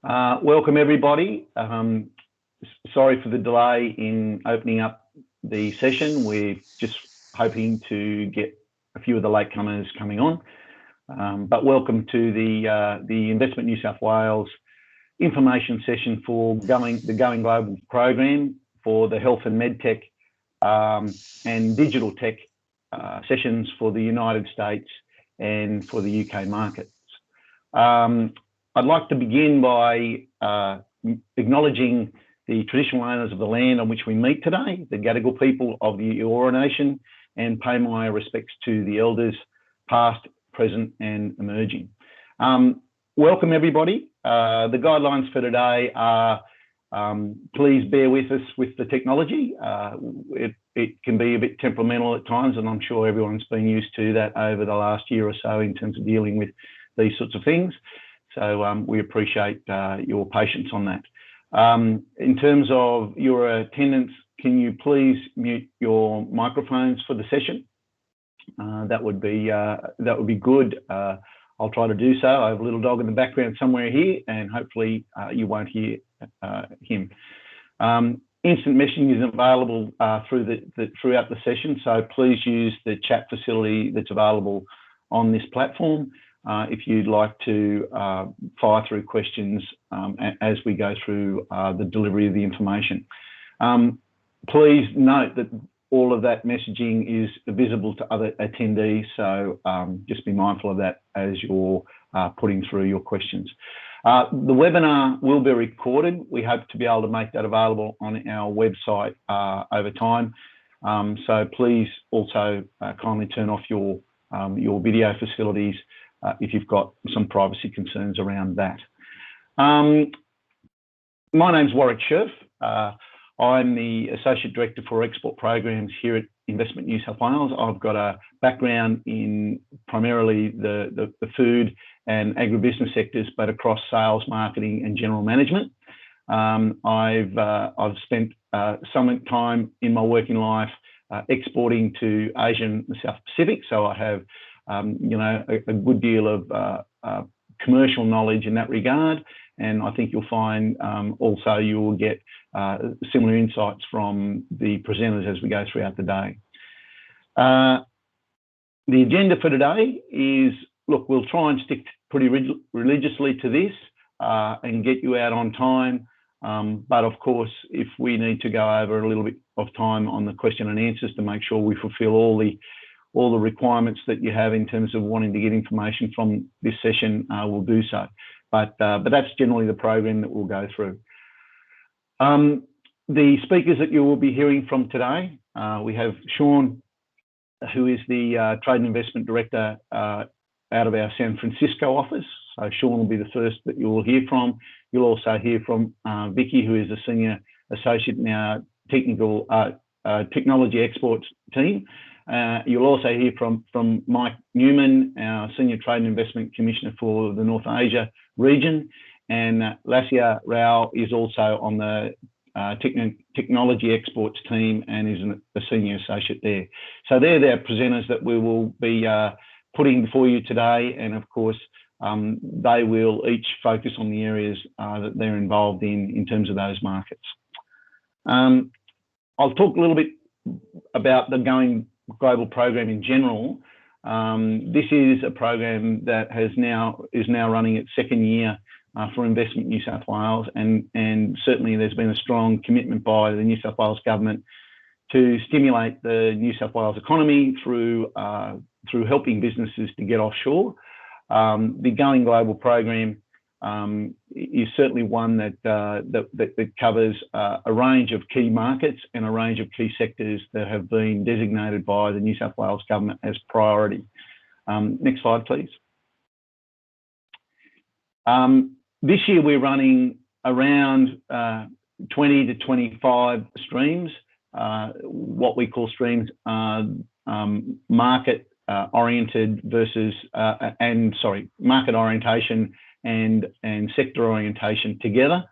Welcome everybody. Sorry for the delay in opening up the session. We're just hoping to get a few of the latecomers coming on. But welcome to the Investment New South Wales information session for the Going Global program for the health and medtech and digital tech sessions for the United States and for the UK markets. I'd like to begin by acknowledging the traditional owners of the land on which we meet today, the Gadigal people of the Eora Nation, and pay my respects to the elders, past, present, and emerging. Welcome everybody. The guidelines for today are, please bear with us with the technology. It can be a bit temperamental at times, and I'm sure everyone's been used to that over the last year or so in terms of dealing with these sorts of things. So we appreciate your patience on that. In terms of your attendance, can you please mute your microphones for the session? That would be good. I'll try to do so. I have a little dog in the background somewhere here, and hopefully you won't hear him. Instant messaging is available throughout the session, so please use the chat facility that's available on this platform if you'd like to fire through questions as we go through the delivery of the information. Please note that all of that messaging is visible to other attendees, so just be mindful of that as you're putting through your questions. The webinar will be recorded. We hope to be able to make that available on our website over time. So please also kindly turn off your video facilities if you've got some privacy concerns around that. My name's Warwick Scherf. I'm the Associate Director for Export Programs here at Investment New South Wales. I've got a background in primarily the food and agribusiness sectors, but across sales, marketing, and general management. I've spent some time in my working life exporting to Asia and the South Pacific, so I have a good deal of commercial knowledge in that regard, and I think you'll find also you will get similar insights from the presenters as we go throughout the day. The agenda for today is, look, we'll try and stick pretty religiously to this and get you out on time, but of course, if we need to go over a little bit of time on the question and answers to make sure we fulfil all the requirements that you have in terms of wanting to get information from this session, we'll do so. But that's generally the program that we'll go through. The speakers that you will be hearing from today, we have Sean, who is the Trade and Investment Director out of our San Francisco office. So Sean will be the first that you will hear from. You'll also hear from Vicky, who is a Senior Associate in our Technology Exports team. You'll also hear from Mike Newman, our Senior Trade and Investment Commissioner for the North Asia region, and Lassia Rao is also on the Technology Exports team and is a Senior Associate there. So they're the presenters that we will be putting before you today, and of course they will each focus on the areas that they're involved in terms of those markets. I'll talk a little bit about the Going Global program in general. This is a program that is now running its second year for Investment New South Wales, and certainly there's been a strong commitment by the New South Wales government to stimulate the New South Wales economy through helping businesses to get offshore. The Going Global program is certainly one that covers a range of key markets and a range of key sectors that have been designated by the New South Wales government as priority. Next slide, please. This year we're running around 20 to 25 streams. What we call streams are market oriented versus market orientation and sector orientation together.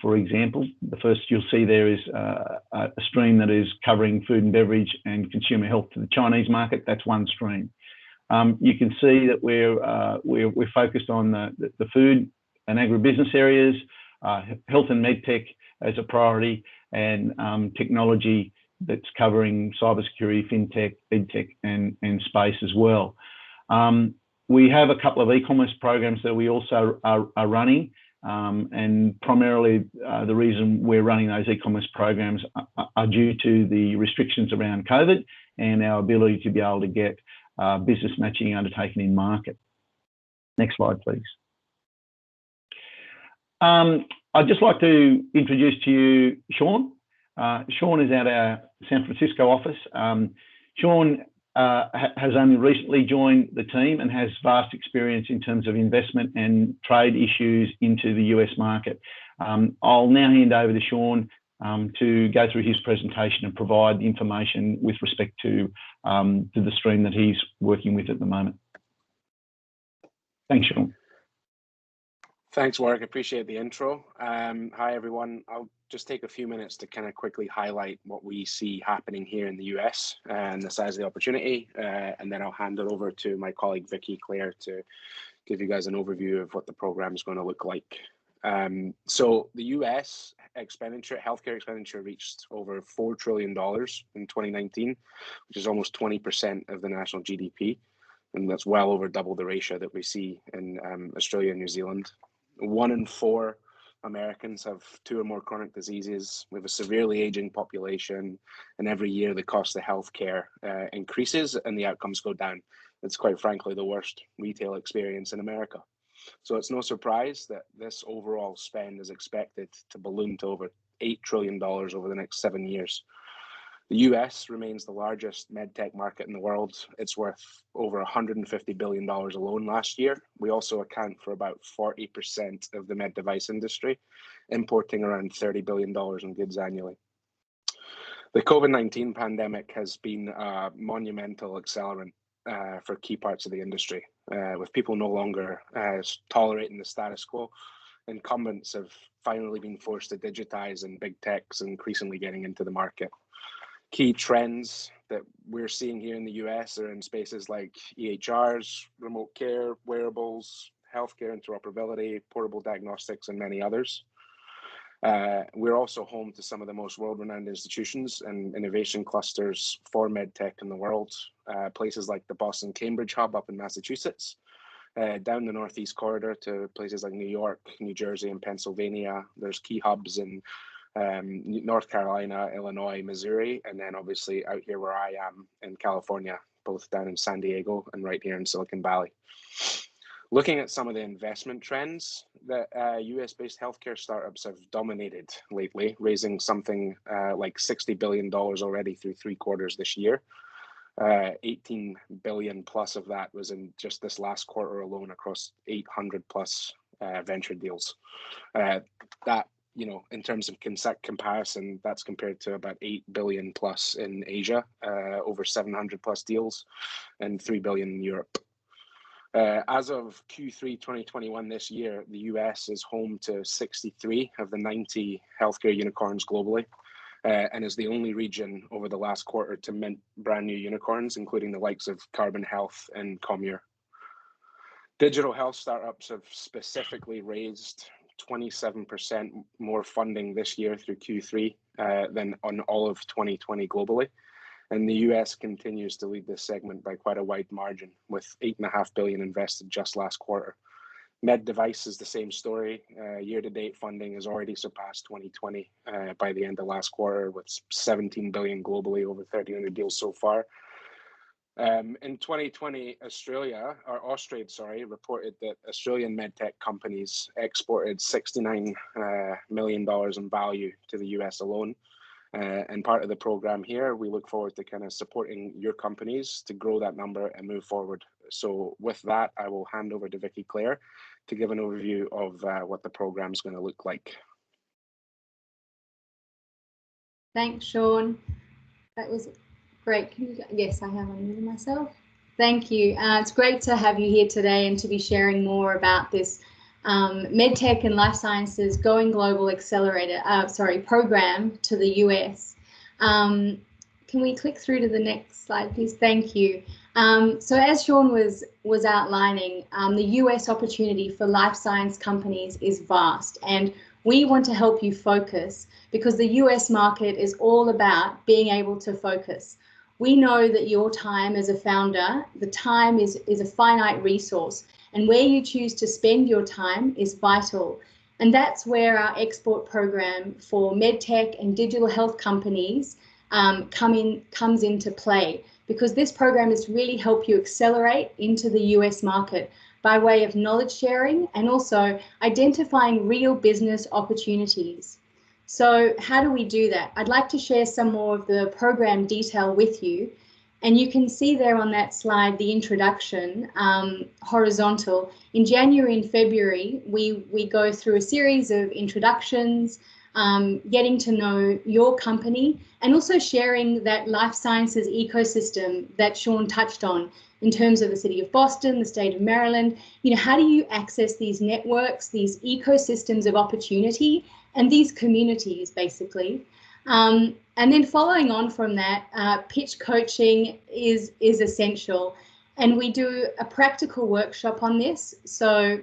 For example, the first you'll see there is a stream that is covering food and beverage and consumer health to the Chinese market. That's one stream. You can see that we're focused on the food and agribusiness areas, health and medtech as a priority, and technology that's covering cybersecurity, fintech, edtech, and space as well. We have a couple of e-commerce programs that we also are running, and primarily the reason we're running those e-commerce programs are due to the restrictions around COVID and our ability to be able to get business matching undertaken in market. Next slide, please. I'd just like to introduce to you Sean. Sean is at our San Francisco office. Sean has only recently joined the team and has vast experience in terms of investment and trade issues into the US market. I'll now hand over to Sean to go through his presentation and provide information with respect to the stream that he's working with at the moment. Thanks, Sean. Thanks, Warwick. Appreciate the intro. Hi, everyone. I'll just take a few minutes to kind of quickly highlight what we see happening here in the US and the size of the opportunity, and then I'll hand it over to my colleague Vicky Clare to give you guys an overview of what the program is going to look like. So the US healthcare expenditure reached over $4 trillion in 2019, which is almost 20% of the national GDP. And that's well over double the ratio that we see in Australia and New Zealand. 1 in 4 Americans have 2 or more chronic diseases. We have a severely aging population, and every year the cost of healthcare increases and the outcomes go down. It's quite frankly the worst retail experience in America. So it's no surprise that this overall spend is expected to balloon to over $8 trillion over the next 7 years. The US remains the largest medtech market in the world. It's worth over $150 billion alone last year. We also account for about 40% of the med device industry, importing around $30 billion in goods annually. The COVID-19 pandemic has been a monumental accelerant for key parts of the industry. With people no longer tolerating the status quo, incumbents have finally been forced to digitize, and big tech's increasingly getting into the market. Key trends that we're seeing here in the US are in spaces like EHRs, remote care, wearables, healthcare interoperability, portable diagnostics, and many others. We're also home to some of the most world-renowned institutions and innovation clusters for medtech in the world. Places like the Boston Cambridge Hub up in Massachusetts, down the Northeast Corridor to places like New York, New Jersey, and Pennsylvania. There's key hubs in North Carolina, Illinois, Missouri, and then obviously out here where I am in California, both down in San Diego and right here in Silicon Valley. Looking at some of the investment trends that US-based healthcare startups have dominated lately, raising something like $60 billion already through 3 quarters this year. 18 billion plus of that was in just this last quarter alone across 800 plus venture deals. That, you know, in terms of comparison, that's compared to about 8 billion plus in Asia, over 700 plus deals, and 3 billion in Europe. As of Q3 2021 this year, the US is home to 63 of the 90 healthcare unicorns globally, and is the only region over the last quarter to mint brand new unicorns, including the likes of Carbon Health and Commure. Digital health startups have specifically raised 27% more funding this year through Q3 than on all of 2020 globally. And the US continues to lead this segment by quite a wide margin, with $8.5 billion invested just last quarter. Med device is the same story. Year-to-date funding has already surpassed 2020 by the end of last quarter, with 17 billion globally, over 1,300 deals so far. In 2020, Austria reported that Australian medtech companies exported $69 million in value to the US alone. And part of the program here, we look forward to kind of supporting your companies to grow that number and move forward. So with that, I will hand over to Vicky Clare to give an overview of what the program is going to look like. Thanks, Sean. That was great. Yes, I have unmuted myself. Thank you. It's great to have you here today and to be sharing more about this MedTech and Life Sciences Going Global Accelerator, program to the US. Can we click through to the next slide, please? Thank you. So as Sean was outlining, the US opportunity for life science companies is vast, and we want to help you focus because the US market is all about being able to focus. We know that your time as a founder, the time is a finite resource, and where you choose to spend your time is vital. And that's where our export program for medtech and digital health companies comes into play, because this program is really help you accelerate into the US market by way of knowledge sharing and also identifying real business opportunities. So how do we do that? I'd like to share some more of the program detail with you. And you can see there on that slide the introduction, horizontal. In January and February, we go through a series of introductions, getting to know your company, and also sharing that life sciences ecosystem that Sean touched on in terms of the city of Boston, the state of Maryland. You know, how do you access these networks, these ecosystems of opportunity, and these communities, basically? And then following on from that, pitch coaching is essential. And we do a practical workshop on this so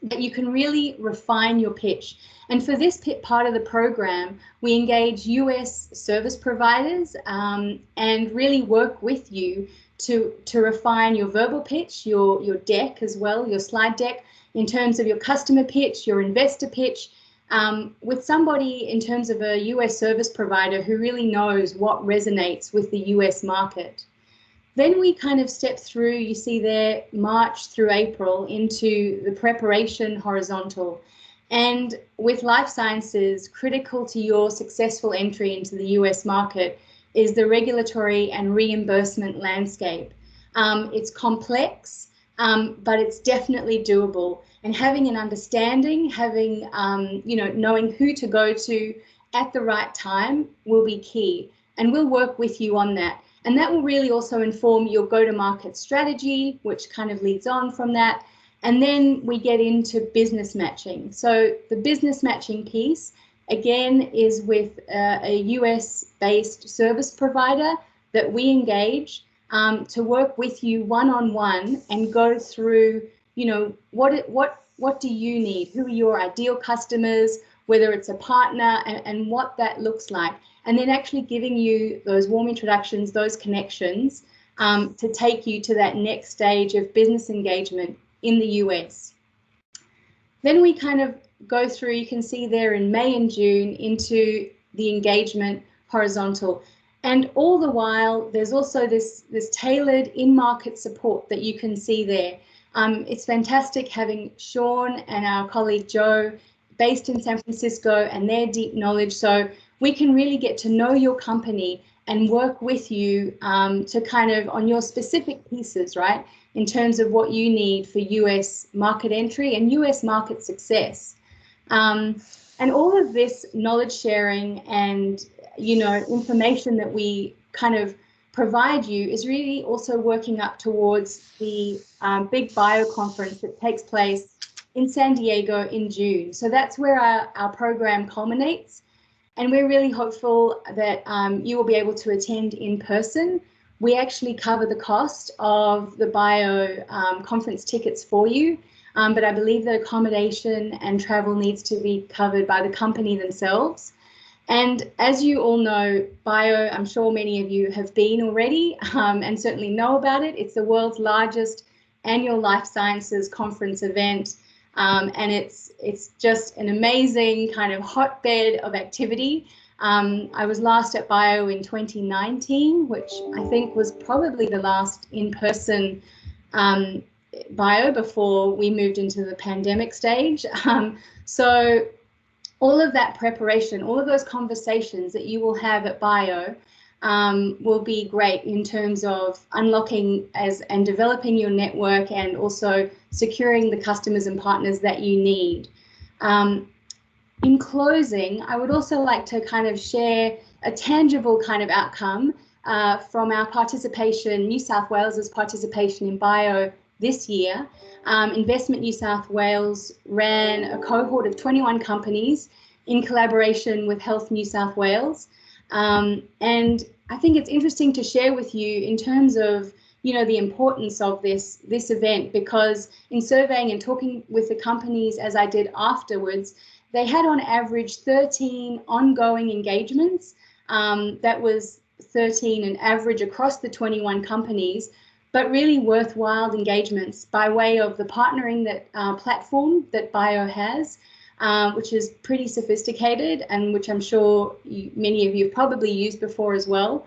that you can really refine your pitch. And for this part of the program, we engage US service providers and really work with you to refine your verbal pitch, your deck as well, your slide deck, in terms of your customer pitch, your investor pitch, with somebody in terms of a US service provider who really knows what resonates with the US market. Then we kind of step through, you see there, March through April into the preparation horizontal. And with life sciences, critical to your successful entry into the US market is the regulatory and reimbursement landscape. It's complex, but it's definitely doable. And having an understanding, having, knowing who to go to at the right time will be key. And we'll work with you on that. And that will really also inform your go-to-market strategy, which kind of leads on from that. And then we get into business matching. So the business matching piece, again, is with a US-based service provider that we engage to work with you one-on-one and go through, you know, what do you need? Who are your ideal customers, whether it's a partner, and what that looks like. And then actually giving you those warm introductions, those connections to take you to that next stage of business engagement in the US. Then we kind of go through, you can see there in May and June, into the engagement horizontal. And all the while, there's also this tailored in-market support that you can see there. It's fantastic having Sean and our colleague Joe based in San Francisco and their deep knowledge. So we can really get to know your company and work with you to kind of on your specific pieces, right? In terms of what you need for US market entry and US market success. And all of this knowledge sharing and, you know, information that we kind of provide you is really also working up towards the big bio conference that takes place in San Diego in June. So that's where our program culminates. And we're really hopeful that you will be able to attend in person. We actually cover the cost of the bio conference tickets for you, but I believe that accommodation and travel needs to be covered by the company themselves. And as you all know, bio, I'm sure many of you have been already and certainly know about it. It's the world's largest annual life sciences conference event. And it's just an amazing kind of hotbed of activity. I was last at Bio in 2019, which I think was probably the last in-person Bio before we moved into the pandemic stage. So all of that preparation, all of those conversations that you will have at Bio will be great in terms of unlocking and developing your network and also securing the customers and partners that you need. In closing, I would also like to kind of share a tangible kind of outcome from our participation, New South Wales's participation in Bio this year. Investment New South Wales ran a cohort of 21 companies in collaboration with Health New South Wales. And I think it's interesting to share with you in terms of, you know, the importance of this event, because in surveying and talking with the companies as I did afterwards, they had on average 13 ongoing engagements. That was 13 an average across the 21 companies, but really worthwhile engagements by way of the partnering that platform that Bio has, which is pretty sophisticated and which I'm sure many of you have probably used before as well.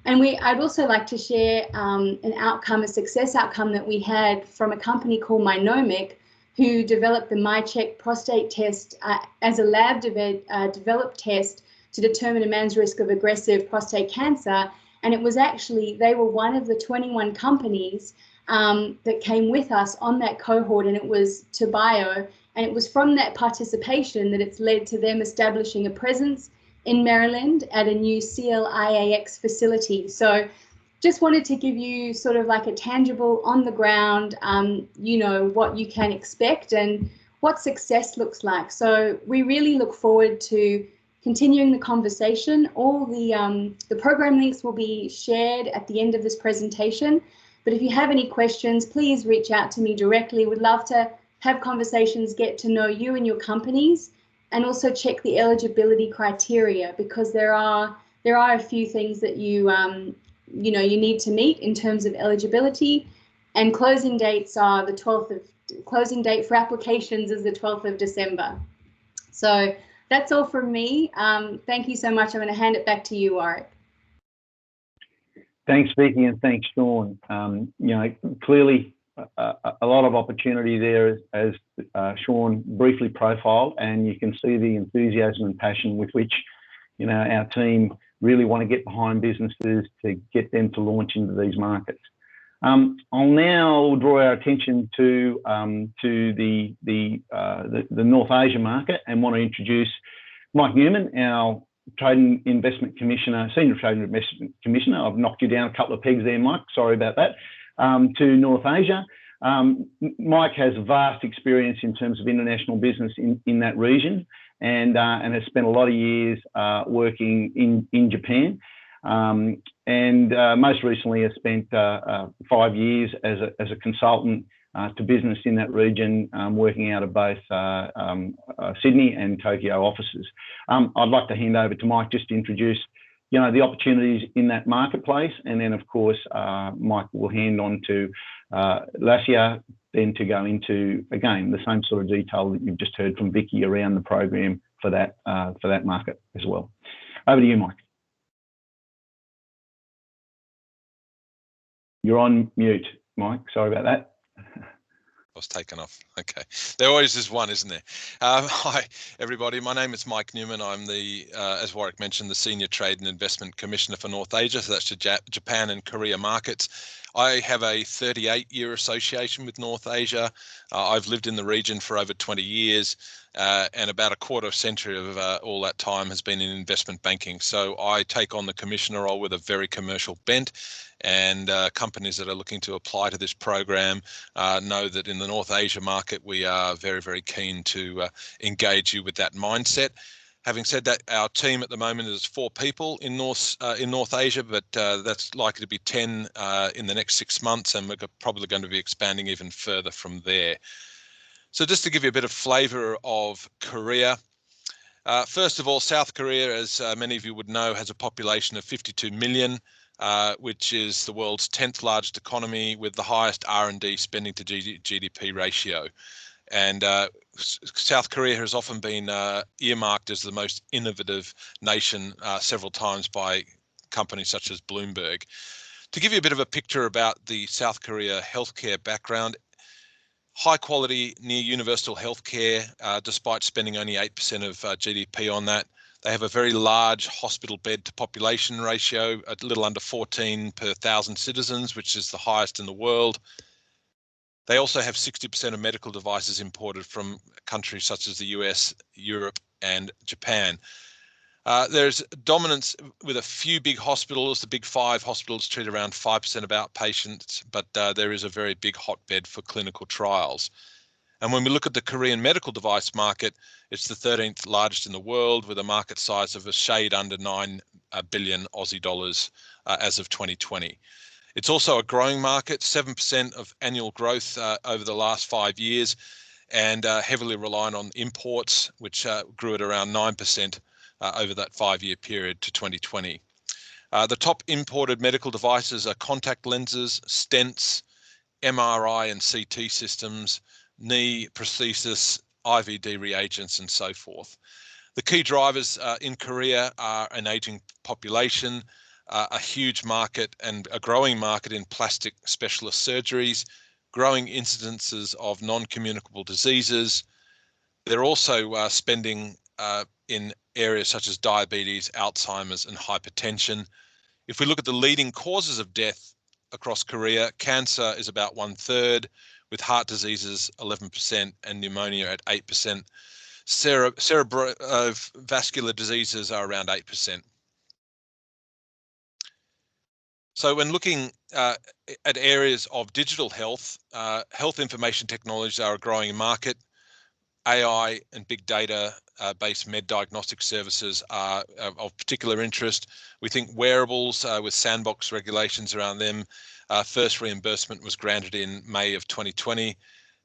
And I'd also like to share an outcome, a success outcome that we had from a company called Myonomic, who developed the MyCheck prostate test as a lab developed test to determine a man's risk of aggressive prostate cancer. And it was actually, they were one of the 21 companies that came with us on that cohort, and it was to Bio. And it was from that participation that it's led to them establishing a presence in Maryland at a new CLIAX facility. So just wanted to give you sort of like a tangible on the ground, you know, what you can expect and what success looks like. So we really look forward to continuing the conversation. All the program links will be shared at the end of this presentation. But if you have any questions, please reach out to me directly. We'd love to have conversations, get to know you and your companies, and also check the eligibility criteria, because there are a few things that you need to meet in terms of eligibility, and closing dates are the 12th of closing date for applications is the 12th of December. So that's all from me. Thank you so much. I'm going to hand it back to you, Warwick. Thanks, Vicky, and thanks, Sean. You know, clearly a lot of opportunity there, as Sean briefly profiled, and you can see the enthusiasm and passion with which, you know, our team really want to get behind businesses to get them to launch into these markets. I'll now draw our attention to the North Asia market, and want to introduce Mike Newman, our Trade and Investment Commissioner, Senior Trade and Investment Commissioner. I've knocked you down a couple of pegs there, Mike. Sorry about that. To North Asia. Mike has vast experience in terms of international business in that region, and has spent a lot of years working in Japan, and most recently has spent 5 years as a consultant to business in that region, working out of both Sydney and Tokyo offices. I'd like to hand over to Mike just to introduce, you know, the opportunities in that marketplace, and then of course Mike will hand on to Lasia, then to go into again the same sort of detail that you've just heard from Vicky around the program for that market as well. Over to you, Mike. You're on mute, Mike. Sorry about that. Was taken off. Okay, there always is one, isn't there? Hi everybody, my name is Mike Newman. I'm the as Warwick mentioned, the Senior Trade and Investment Commissioner for North Asia, so that's the Japan and Korea markets. I have a 38-year association with North Asia. I've lived in the region for over 20 years, and about a quarter century of all that time has been in investment banking. So I take on the commissioner role with a very commercial bent, and companies that are looking to apply to this program know that in the North Asia market, we are very, very keen to engage you with that mindset. Having said that, our team at the moment is 4 people in North Asia, but that's likely to be 10 in the next 6 months, and we're probably going to be expanding even further from there. So just to give you a bit of flavour of Korea, first of all, South Korea, as many of you would know, has a population of 52 million, which is the world's 10th largest economy with the highest R&D spending to GDP ratio. And South Korea has often been earmarked as the most innovative nation several times by companies such as Bloomberg. To give you a bit of a picture about the South Korea healthcare background, high quality, near universal healthcare, despite spending only 8% of GDP on that. They have a very large hospital bed to population ratio, a little under 14 per 1,000 citizens, which is the highest in the world. They also have 60% of medical devices imported from countries such as the US, Europe, and Japan. There's dominance with a few big hospitals. The big 5 hospitals treat around 5% of outpatients, but there is a very big hotbed for clinical trials. And when we look at the Korean medical device market, it's the 13th largest in the world, with a market size of a shade under 9 billion Aussie dollars as of 2020. It's also a growing market, 7% of annual growth over the last 5 years, and heavily reliant on imports, which grew at around 9% over that 5-year period to 2020. The top imported medical devices are contact lenses, stents, MRI and CT systems, knee prosthesis, IVD reagents, and so forth. The key drivers in Korea are an aging population, a huge market and a growing market in plastic specialist surgeries, growing incidences of non-communicable diseases. They're also spending in areas such as diabetes, Alzheimer's, and hypertension. If we look at the leading causes of death across Korea, cancer is about 1/3, with heart diseases 11% and pneumonia at 8%. Cerebrovascular diseases are around 8%. So when looking at areas of digital health, health information technologies are a growing market. AI and big data based med diagnostic services are of particular interest. We think wearables with sandbox regulations around them. First reimbursement was granted in May of 2020,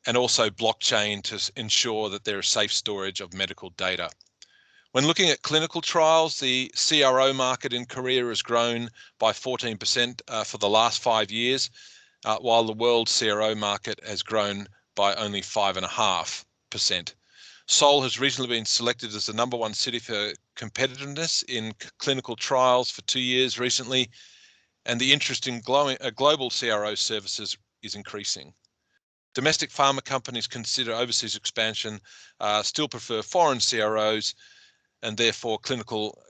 and also blockchain to ensure that there is safe storage of medical data. When looking at clinical trials, the CRO market in Korea has grown by 14% for the last 5 years, while the world CRO market has grown by only 5.5%. Seoul has recently been selected as the #1 city for competitiveness in clinical trials for 2 years recently, and the interest in global CRO services is increasing. Domestic pharma companies consider overseas expansion, still prefer foreign CROs, and therefore clinical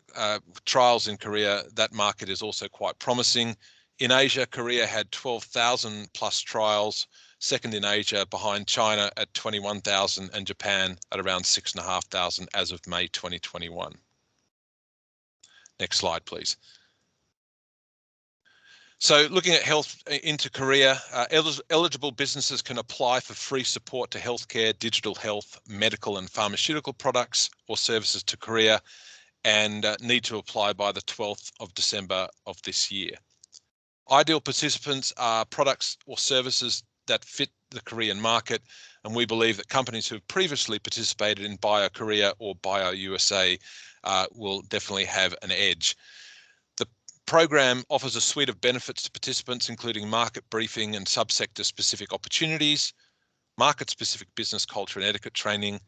trials in Korea, that market is also quite promising. In Asia, Korea had 12,000 plus trials, second in Asia behind China at 21,000 and Japan at around 6,500 as of May 2021. Next slide, please. So looking at health into Korea, eligible businesses can apply for free support to healthcare, digital health, medical and pharmaceutical products or services to Korea, and need to apply by the 12th of December of this year. Ideal participants are products or services that fit the Korean market, and we believe that companies who have previously participated in Bio Korea or Bio USA will definitely have an edge. The program offers a suite of benefits to participants, including market briefing and subsector specific opportunities, market specific business culture and etiquette training,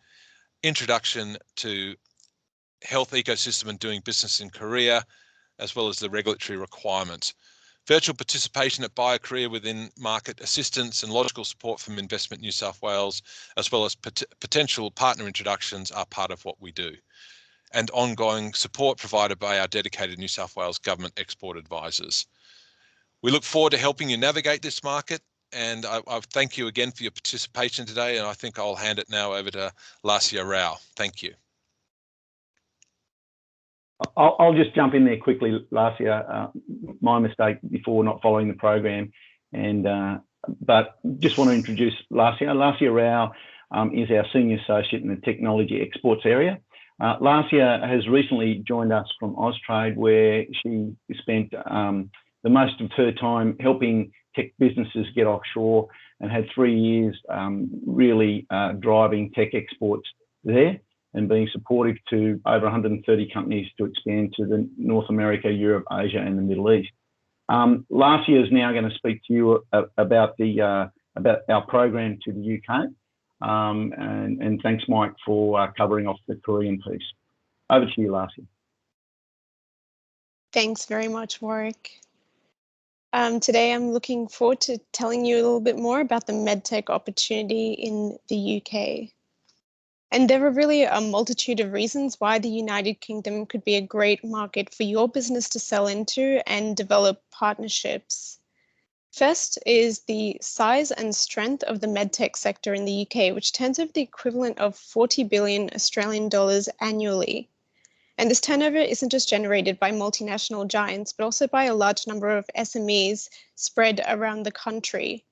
introduction to health ecosystem and doing business in Korea, as well as the regulatory requirements. Virtual participation at Bio Korea within market assistance and logical support from Investment New South Wales, as well as potential partner introductions, are part of what we do. And ongoing support provided by our dedicated New South Wales government export advisors. We look forward to helping you navigate this market, and I thank you again for your participation today, and I think I'll hand it now over to Lasia Rao. Thank you. I'll just jump in there quickly, Lasia. My mistake before not following the program, but just want to introduce Lasia. Lasia Rao is our Senior Associate in the Technology Exports area. Lasia has recently joined us from Austrade, where she spent the most of her time helping tech businesses get offshore, and had 3 years really driving tech exports there, and being supportive to over 130 companies to expand to the North America, Europe, Asia, and the Middle East. Lasia is now going to speak to you about our program to the UK. And thanks, Mike, for covering off the Korean piece. Over to you, Lasia. Thanks very much, Warwick. Today I'm looking forward to telling you a little bit more about the Medtech opportunity in the UK. And there are really a multitude of reasons why the United Kingdom could be a great market for your business to sell into and develop partnerships. First is the size and strength of the medtech sector in the UK, which turns over the equivalent of 40 billion Australian dollars annually. And this turnover isn't just generated by multinational giants, but also by a large number of SMEs spread around the country.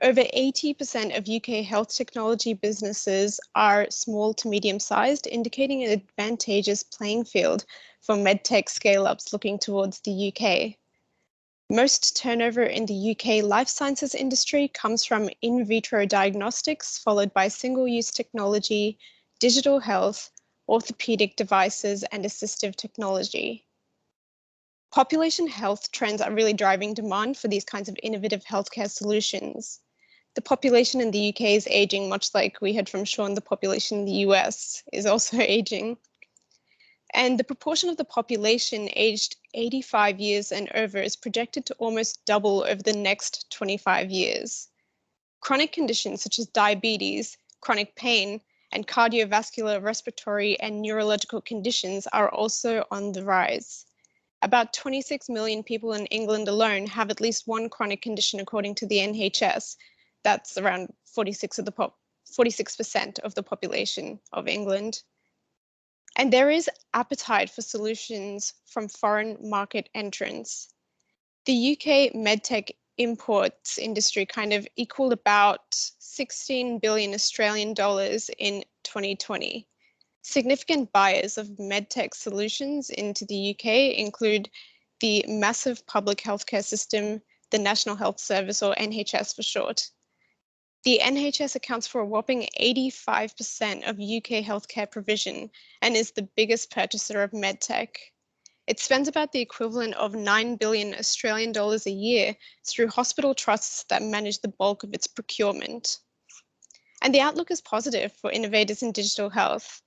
Over 80% of UK health technology businesses are small to medium-sized, indicating an advantageous playing field for medtech scale-ups looking towards the UK. Most turnover in the UK life sciences industry comes from in vitro diagnostics, followed by single-use technology, digital health, orthopedic devices, and assistive technology. Population health trends are really driving demand for these kinds of innovative healthcare solutions. The population in the UK is aging, much like we heard from Sean, the population in the US is also aging. And the proportion of the population aged 85 years and over is projected to almost double over the next 25 years. Chronic conditions such as diabetes, chronic pain, and cardiovascular, respiratory, and neurological conditions are also on the rise. About 26 million people in England alone have at least one chronic condition, according to the NHS. That's around 46% of the population of England. And there is appetite for solutions from foreign market entrants. The UK medtech imports industry kind of equaled about 16 billion Australian dollars in 2020. Significant buyers of medtech solutions into the UK include the massive public healthcare system, the National Health Service, or NHS for short. The NHS accounts for a whopping 85% of UK healthcare provision and is the biggest purchaser of medtech. It spends about the equivalent of 9 billion Australian dollars a year through hospital trusts that manage the bulk of its procurement. And the outlook is positive for innovators in digital health.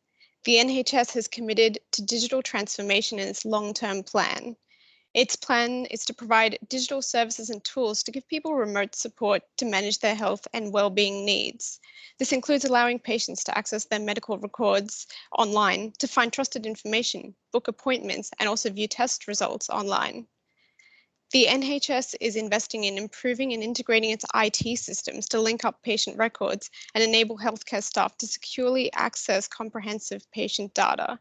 The NHS has committed to digital transformation in its long-term plan. Its plan is to provide digital services and tools to give people remote support to manage their health and well-being needs. This includes allowing patients to access their medical records online, to find trusted information, book appointments, and also view test results online. The NHS is investing in improving and integrating its IT systems to link up patient records and enable healthcare staff to securely access comprehensive patient data.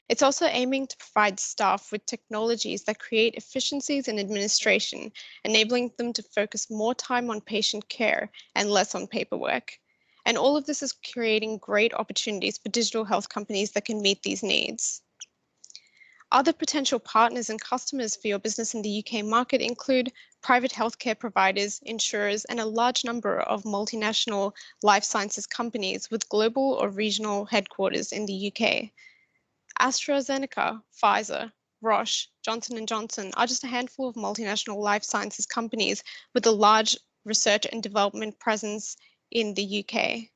It's also aiming to provide staff with technologies that create efficiencies in administration, enabling them to focus more time on patient care and less on paperwork. And all of this is creating great opportunities for digital health companies that can meet these needs. Other potential partners and customers for your business in the UK market include private healthcare providers, insurers, and a large number of multinational life sciences companies with global or regional headquarters in the UK. AstraZeneca, Pfizer, Roche, Johnson & Johnson are just a handful of multinational life sciences companies with a large research and development presence in the UK.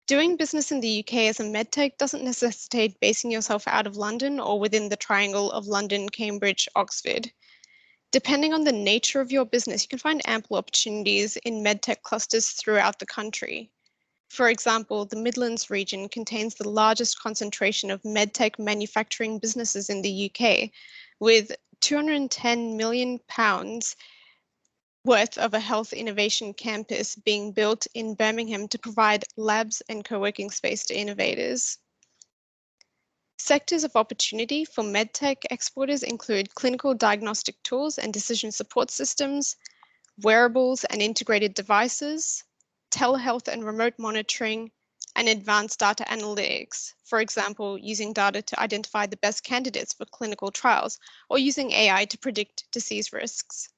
Doing business in the UK as a medtech doesn't necessitate basing yourself out of London or within the triangle of London, Cambridge, Oxford. Depending on the nature of your business, you can find ample opportunities in medtech clusters throughout the country. For example, the Midlands region contains the largest concentration of medtech manufacturing businesses in the UK, with £210 million worth of a health innovation campus being built in Birmingham to provide labs and co-working space to innovators. Sectors of opportunity for medtech exporters include clinical diagnostic tools and decision support systems, wearables and integrated devices, telehealth and remote monitoring, and advanced data analytics, for example, using data to identify the best candidates for clinical trials or using AI to predict disease risks.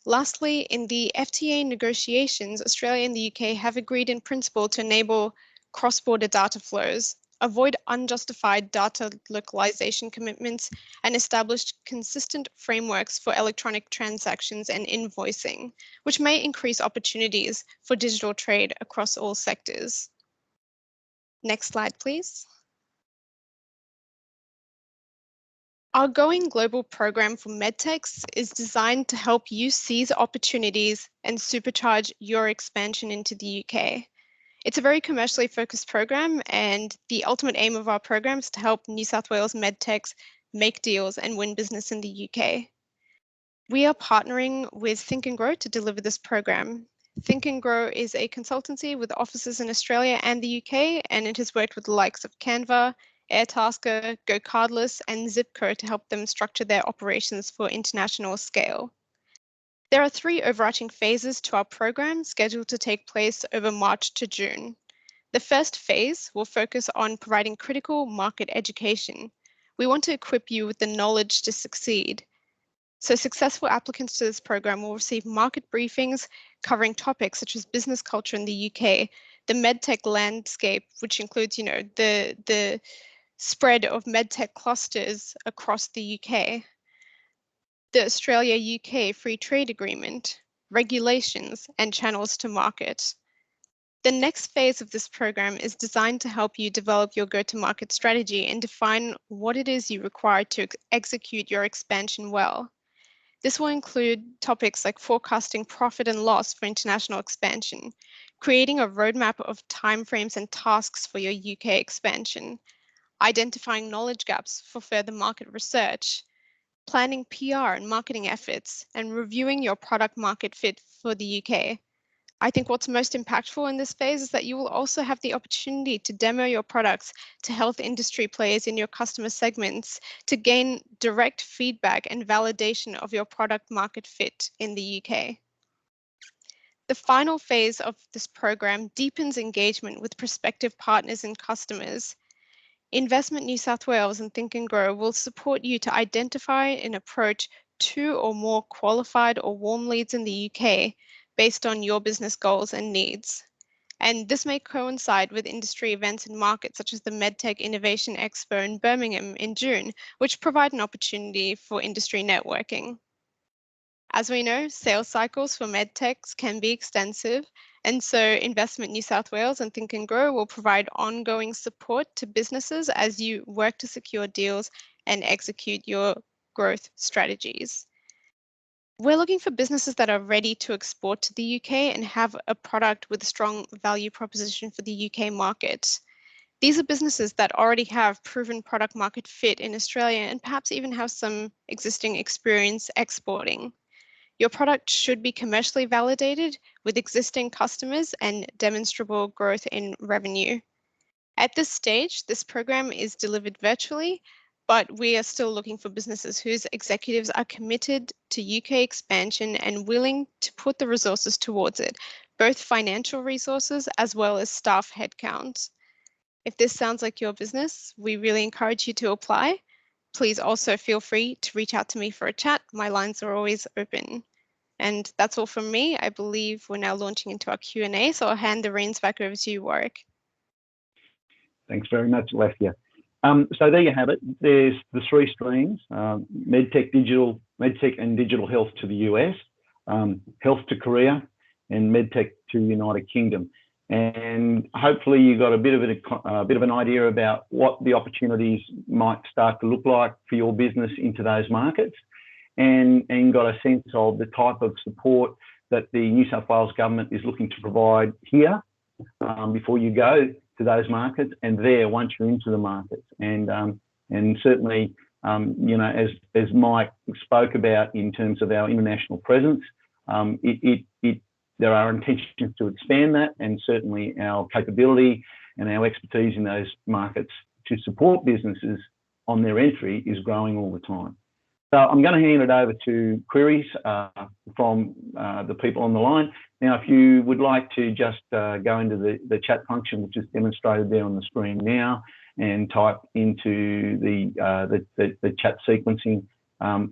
Lastly, in the FTA negotiations, Australia and the UK have agreed in principle to enable cross-border data flows, avoid unjustified data localization commitments, and established consistent frameworks for electronic transactions and invoicing, which may increase opportunities for digital trade across all sectors. Next slide, please. Our Going Global program for medtechs is designed to help you seize opportunities and supercharge your expansion into the UK. It's a very commercially focused program, and the ultimate aim of our program is to help New South Wales medtechs make deals and win business in the UK. We are partnering with Think and Grow to deliver this program. Think and Grow is a consultancy with offices in Australia and the UK, and it has worked with the likes of Canva, Airtasker, GoCardless, and Zipco to help them structure their operations for international scale. There are 3 overarching phases to our program scheduled to take place over March to June. The first phase will focus on providing critical market education. We want to equip you with the knowledge to succeed. So successful applicants to this program will receive market briefings covering topics such as business culture in the UK, the medtech landscape, which includes, the spread of medtech clusters across the UK, the Australia-UK Free Trade Agreement, regulations, and channels to market. The next phase of this program is designed to help you develop your go-to-market strategy and define what it is you require to execute your expansion well. This will include topics like forecasting profit and loss for international expansion, creating a roadmap of timeframes and tasks for your UK expansion, identifying knowledge gaps for further market research, planning PR and marketing efforts, and reviewing your product market fit for the UK. I think what's most impactful in this phase is that you will also have the opportunity to demo your products to health industry players in your customer segments to gain direct feedback and validation of your product market fit in the UK. The final phase of this program deepens engagement with prospective partners and customers. Investment New South Wales and Think and Grow will support you to identify and approach 2 or more qualified or warm leads in the UK based on your business goals and needs. And this may coincide with industry events and markets such as the Medtech Innovation Expo in Birmingham in June, which provide an opportunity for industry networking. As we know, sales cycles for medtechs can be extensive, and so Investment New South Wales and Think and Grow will provide ongoing support to businesses as you work to secure deals and execute your growth strategies. We're looking for businesses that are ready to export to the UK and have a product with a strong value proposition for the UK market. These are businesses that already have proven product market fit in Australia and perhaps even have some existing experience exporting. Your product should be commercially validated with existing customers and demonstrable growth in revenue. At this stage, this program is delivered virtually, but we are still looking for businesses whose executives are committed to UK expansion and willing to put the resources towards it, both financial resources as well as staff headcount. If this sounds like your business, we really encourage you to apply. Please also feel free to reach out to me for a chat. My lines are always open. And that's all from me. I believe we're now launching into our Q&A, so I'll hand the reins back over to you, Warwick. Thanks very much, Alessia. So there you have it. There's the 3 streams: medtech, and digital health to the US, health to Korea, and medtech to United Kingdom. And hopefully you got a bit of an idea about what the opportunities might start to look like for your business into those markets, and got a sense of the type of support that the New South Wales government is looking to provide here before you go to those markets, and there once you're into the markets. And certainly, as Mike spoke about in terms of our international presence, there are intentions to expand that, and certainly our capability and our expertise in those markets to support businesses on their entry is growing all the time. So I'm going to hand it over to queries from the people on the line. Now, if you would like to just go into the chat function, which is demonstrated there on the screen now, and type into the chat sequencing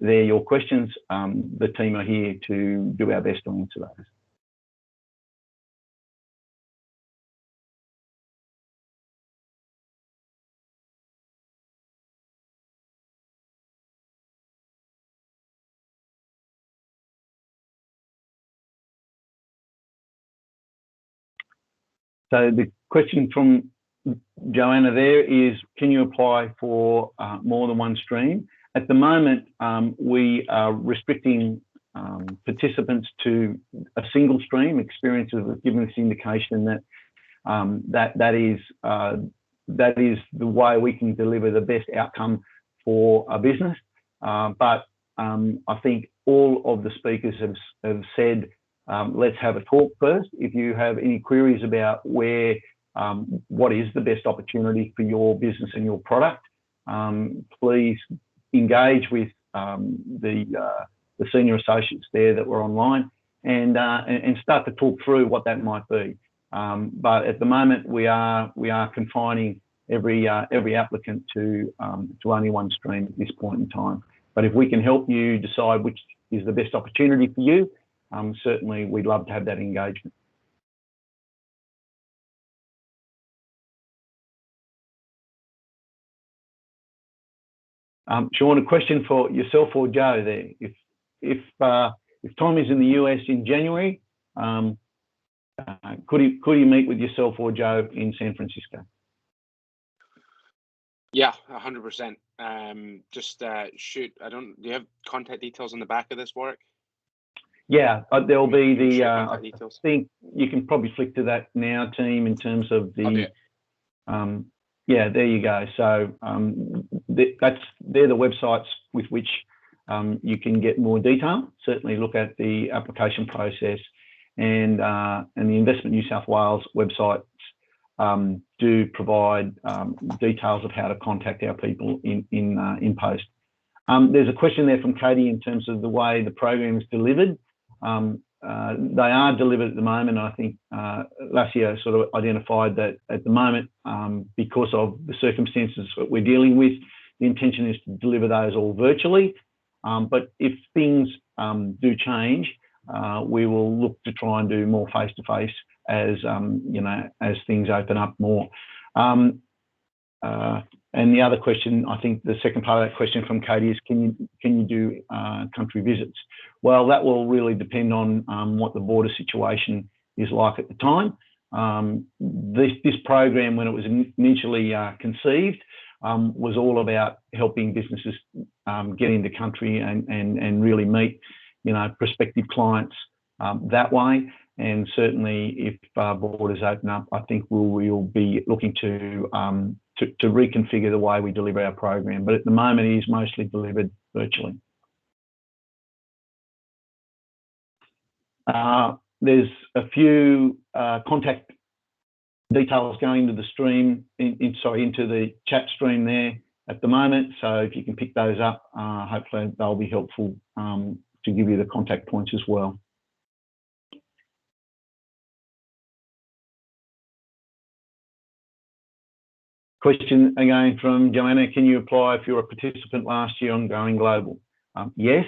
there your questions, the team are here to do our best to answer those. So the question from Joanna there is, can you apply for more than one stream? At the moment, we are restricting participants to a single stream. Experiences have given us indication that that is the way we can deliver the best outcome for a business. But I think all of the speakers have said, let's have a talk first. If you have any queries about what is the best opportunity for your business and your product, please engage with the senior associates there that were online and start to talk through what that might be. But at the moment, we are confining every applicant to only one stream at this point in time. But if we can help you decide which is the best opportunity for you, certainly we'd love to have that engagement. Sean, a question for yourself or Joe there. If Tom is in the US in January, could he meet with yourself or Joe in San Francisco? Yeah, 100%. Just shoot. Do you have contact details on the back of this, Warwick? Yeah, there'll be the. Contact I details. think you can probably flick to that now, team, in terms of the. Yeah, there you go. So they're the websites with which you can get more detail. Certainly look at the application process, and the Investment New South Wales websites do provide details of how to contact our people in post. There's a question there from Katie in terms of the way the program is delivered. They are delivered at the moment. I think Lacio sort of identified that at the moment, because of the circumstances that we're dealing with, the intention is to deliver those all virtually. But if things do change, we will look to try and do more face-to-face as as things open up more. And the other question, I think the second part of that question from Katie is, can you do country visits? Well, that will really depend on what the border situation is like at the time. This program, when it was initially conceived, was all about helping businesses get into country and really meet, prospective clients that way. And certainly, if borders open up, I think we'll be looking to reconfigure the way we deliver our program. But at the moment, it is mostly delivered virtually. There's a few contact details going to the stream, into the chat stream there at the moment. So if you can pick those up, hopefully they'll be helpful to give you the contact points as well. Question again from Joanna, can you apply if you're a participant last year on Going Global? Yes,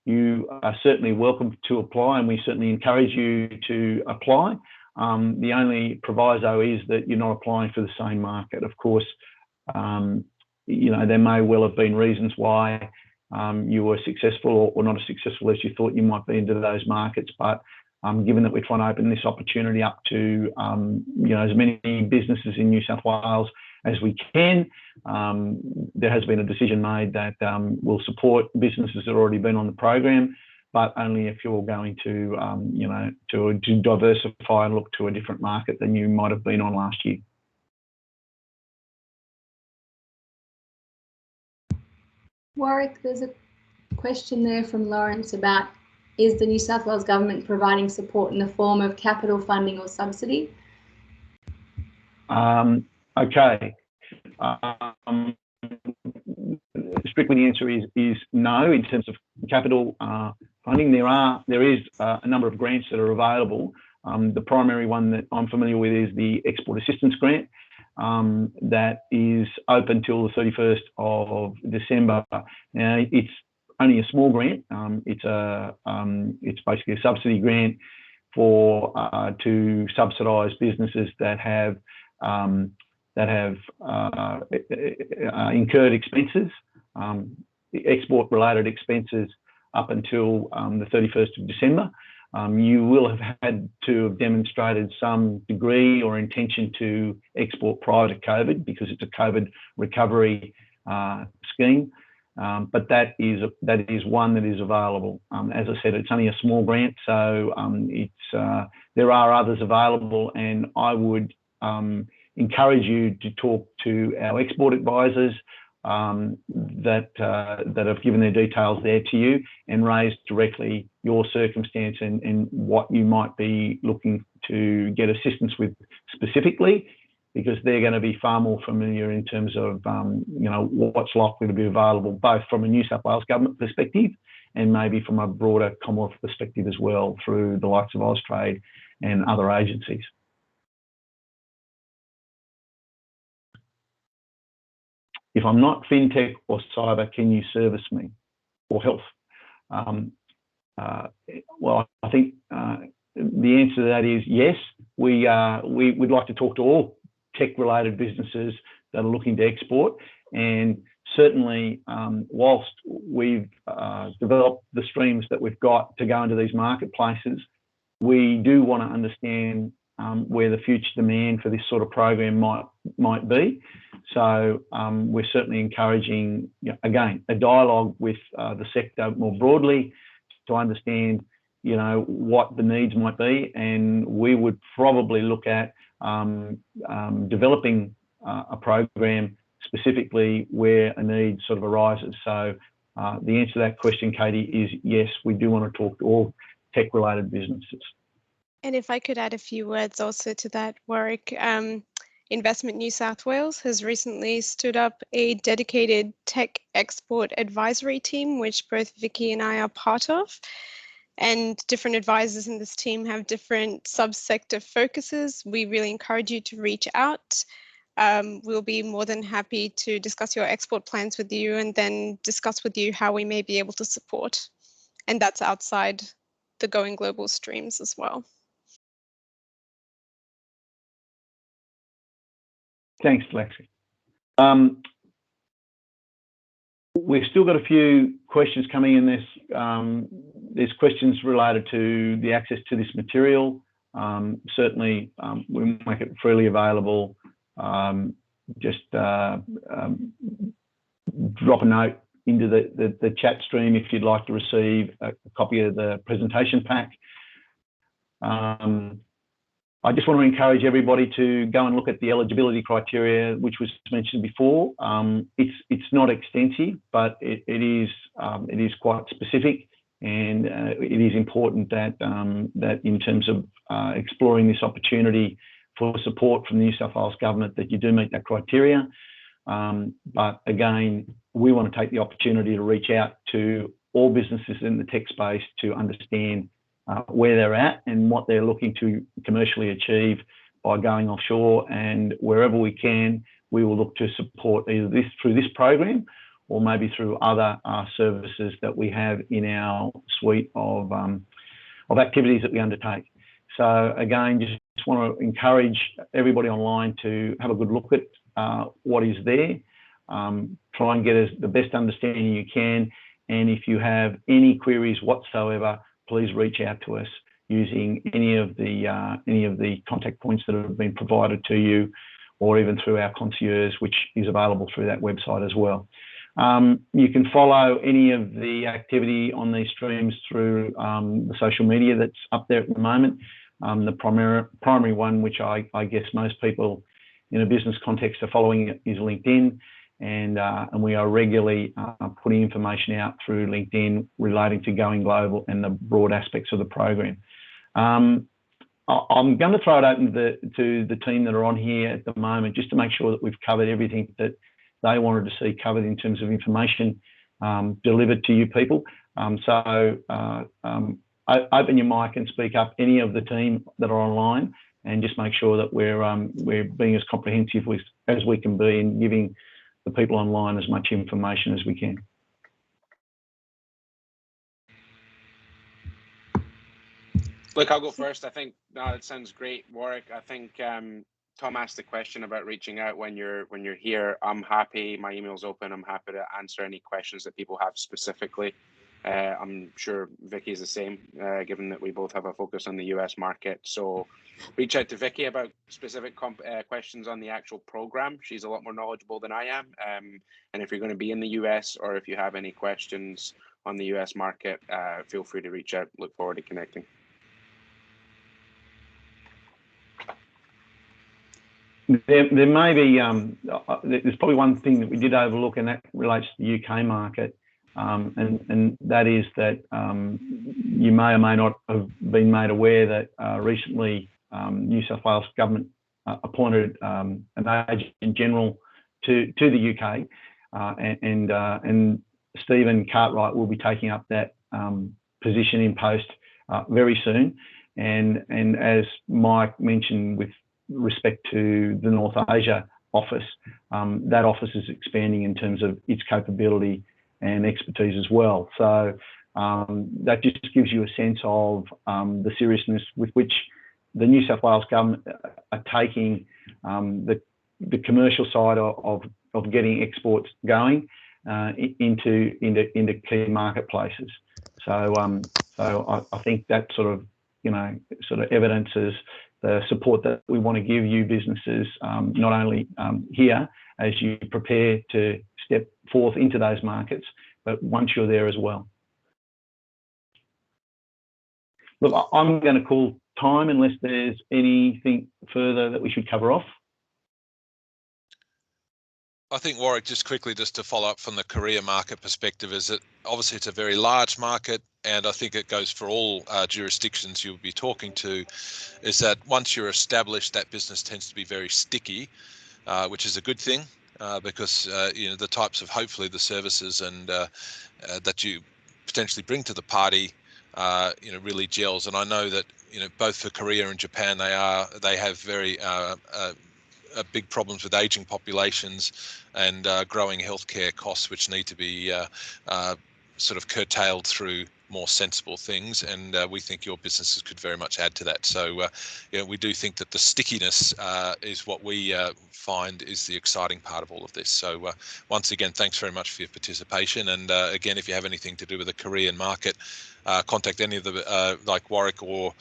you are certainly welcome to apply, and we certainly encourage you to apply. The only proviso is that you're not applying for the same market. Of course, there may well have been reasons why you were successful or not as successful as you thought you might be into those markets, but given that we're trying to open this opportunity up to as many businesses in New South Wales as we can, there has been a decision made that we'll support businesses that have already been on the program, but only if you're going to, to diversify and look to a different market than you might have been on last year. Warwick, there's a question there from Lawrence about, is the New South Wales government providing support in the form of capital funding or subsidy? Okay. Strictly the answer is no in terms of capital funding. There is a number of grants that are available. The primary one that I'm familiar with is the Export Assistance Grant that is open till the 31st of December. Now, it's only a small grant. It's basically a subsidy grant to subsidise businesses that have incurred expenses, export-related expenses, up until the 31st of December. You will have had to have demonstrated some degree or intention to export prior to COVID, because it's a COVID recovery scheme. But that is one that is available. As I said, it's only a small grant, so there are others available, and I would encourage you to talk to our export advisors that have given their details there to you, and raise directly your circumstance and what you might be looking to get assistance with specifically, because they're going to be far more familiar in terms of what's likely to be available, both from a New South Wales government perspective and maybe from a broader Commonwealth perspective as well, through the likes of Austrade and other agencies. If I'm not fintech or cyber, can you service me? or health? Well, I think the answer to that is yes. We'd like to talk to all tech-related businesses that are looking to export, and certainly whilst we've developed the streams that we've got to go into these marketplaces, we do want to understand where the future demand for this sort of program might be. So we're certainly encouraging, again, a dialogue with the sector more broadly to understand, what the needs might be, and we would probably look at developing a program specifically where a need sort of arises. So the answer to that question, Katie, is yes, we do want to talk to all tech-related businesses. And if I could add a few words also to that, Warwick, Investment New South Wales has recently stood up a dedicated tech export advisory team, which both Vicky and I are part of. And different advisors in this team have different subsector focuses. We really encourage you to reach out. We'll be more than happy to discuss your export plans with you and then discuss with you how we may be able to support. And that's outside the Going Global streams as well. Thanks, Lexi. We've still got a few questions coming in. There's questions related to the access to this material. Certainly, we make it freely available. Just drop a note into the chat stream if you'd like to receive a copy of the presentation pack. I just want to encourage everybody to go and look at the eligibility criteria, which was mentioned before. It's not extensive, but it is quite specific, and it is important that that in terms of exploring this opportunity for support from the New South Wales government, that you do meet that criteria. But again, we want to take the opportunity to reach out to all businesses in the tech space to understand where they're at and what they're looking to commercially achieve by going offshore, and wherever we can, we will look to support either this through this program or maybe through other services that we have in our suite of activities that we undertake. So again, just want to encourage everybody online to have a good look at what is there, try and get the best understanding you can, and if you have any queries whatsoever, please reach out to us using any of the contact points that have been provided to you, or even through our concierge, which is available through that website as well. You can follow any of the activity on these streams through the social media that's up there at the moment. The primary one, which I guess most people in a business context are following, is LinkedIn. And we are regularly putting information out through LinkedIn relating to Going Global and the broad aspects of the program. I'm going to throw it open to the team that are on here at the moment, just to make sure that we've covered everything that they wanted to see covered in terms of information delivered to you people. So open your mic and speak up, any of the team that are online, and just make sure that we're being as comprehensive as we can be in giving the people online as much information as we can. Look, I'll go first. I think it sounds great, Warwick. I think Tom asked the question about reaching out when you're here. I'm happy. My email's open. I'm happy to answer any questions that people have specifically. I'm sure Vicky's the same, given that we both have a focus on the US market. So reach out to Vicky about specific questions on the actual program. She's a lot more knowledgeable than I am. And if you're going to be in the US, or if you have any questions on the US market, feel free to reach out. Look forward to connecting. There may be, there's probably one thing that we did overlook, and that relates to the UK market. And that is that you may or may not have been made aware that recently New South Wales government appointed an agent general to the UK, and Stephen Cartwright will be taking up that position in post very soon. And as Mike mentioned, with respect to the North Asia office, that office is expanding in terms of its capability and expertise as well. So that just gives you a sense of the seriousness with which the New South Wales government are taking the commercial side of getting exports going into key marketplaces. So I think that sort of evidences the support that we want to give you businesses, not only here as you prepare to step forth into those markets, but once you're there as well. Look, I'm going to call time unless there's anything further that we should cover off. I think, Warwick, just quickly, just to follow up from the Korea market perspective, is that obviously it's a very large market, and I think it goes for all jurisdictions you'll be talking to, is that once you're established, that business tends to be very sticky, which is a good thing, because the types of, hopefully, the services and that you potentially bring to the party really gels. And I know that both for Korea and Japan, they have very big problems with aging populations and growing healthcare costs, which need to be sort of curtailed through more sensible things, and we think your businesses could very much add to that. So we do think that the stickiness is what we find is the exciting part of all of this. So once again, thanks very much for your participation, and again, if you have anything to do with the Korean market, contact any of the like Warwick or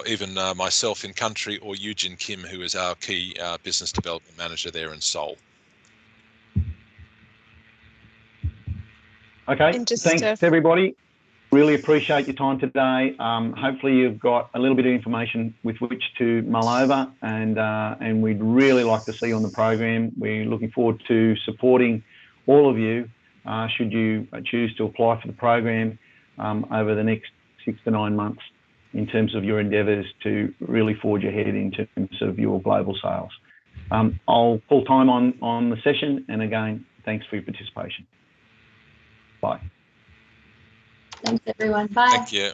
even myself in country, or Eugene Kim, who is our key business development manager there in Seoul. Okay, thanks everybody. Really appreciate your time today. Hopefully you've got a little bit of information with which to mull over, and we'd really like to see you on the program. We're looking forward to supporting all of you should you choose to apply for the program over the next 6 to 9 months in terms of your endeavours to really forge ahead in terms of your global sales. I'll pull time on the session, and again, thanks for your participation. Bye. Thanks, everyone. Bye. Thank you.